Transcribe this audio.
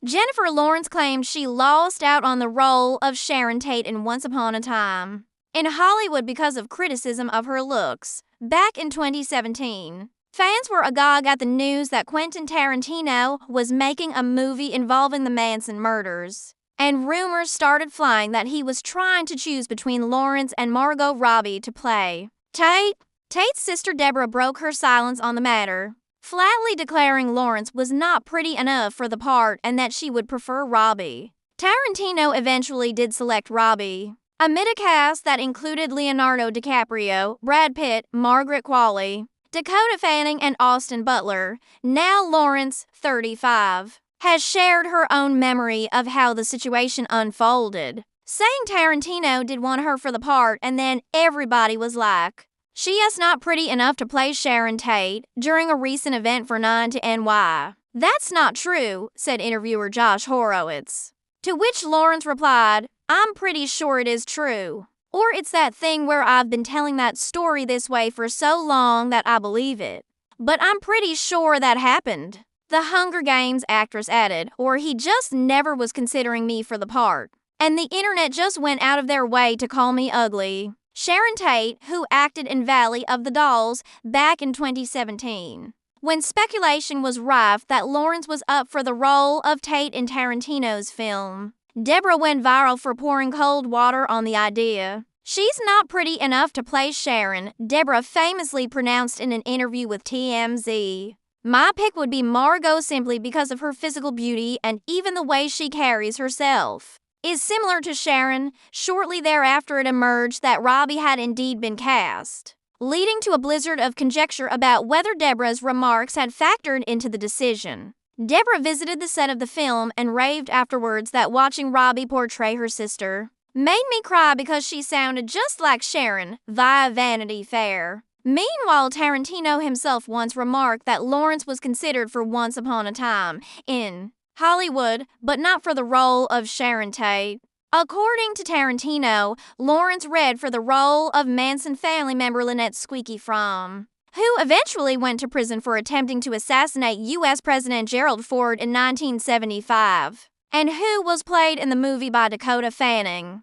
Jennifer Lawrence claimed she lost out on the role of Sharon Tate in Once Upon a Time in Hollywood because of criticism of her looks. Back in 2017, fans were agog at the news that Quentin Tarantino was making a movie involving the Manson murders, and rumors started flying that he was trying to choose between Lawrence and Margot Robbie to play Tate. Tate's sister Deborah broke her silence on the matter, flatly declaring Lawrence was not pretty enough for the part and that she would prefer Robbie. Tarantino eventually did select Robbie, amid a cast that included Leonardo DiCaprio, Brad Pitt, Margaret Qualley, Dakota Fanning, and Austin Butler. Now Lawrence, 35, has shared her own memory of how the situation unfolded, saying Tarantino did want her for the part and then everybody was like, "She is not pretty enough to play Sharon Tate," during a recent event for 9 to NY. "That's not true," said interviewer Josh Horowitz. To which Lawrence replied, "I'm pretty sure it is true. Or it's that thing where I've been telling that story this way for so long that I believe it. But I'm pretty sure that happened." The Hunger Games actress added, "Or he just never was considering me for the part. And the internet just went out of their way to call me ugly." Sharon Tate, who acted in Valley of the Dolls back in 2017, when speculation was rife that Lawrence was up for the role of Tate in Tarantino's film, Deborah went viral for pouring cold water on the idea. "She's not pretty enough to play Sharon," Deborah famously pronounced in an interview with TMZ. "My pick would be Margot simply because of her physical beauty and even the way she carries herself is similar to Sharon." Shortly thereafter, it emerged that Robbie had indeed been cast, leading to a blizzard of conjecture about whether Deborah's remarks had factored into the decision. Deborah visited the set of the film and raved afterwards that watching Robbie portray her sister made me cry because she sounded just like Sharon, via Vanity Fair. Meanwhile, Tarantino himself once remarked that Lawrence was considered for Once Upon a Time in Hollywood, but not for the role of Sharon Tate. According to Tarantino, Lawrence read for the role of Manson family member Lynette Squeaky Fromm, who eventually went to prison for attempting to assassinate U.S. President Gerald Ford in 1975, and who was played in the movie by Dakota Fanning.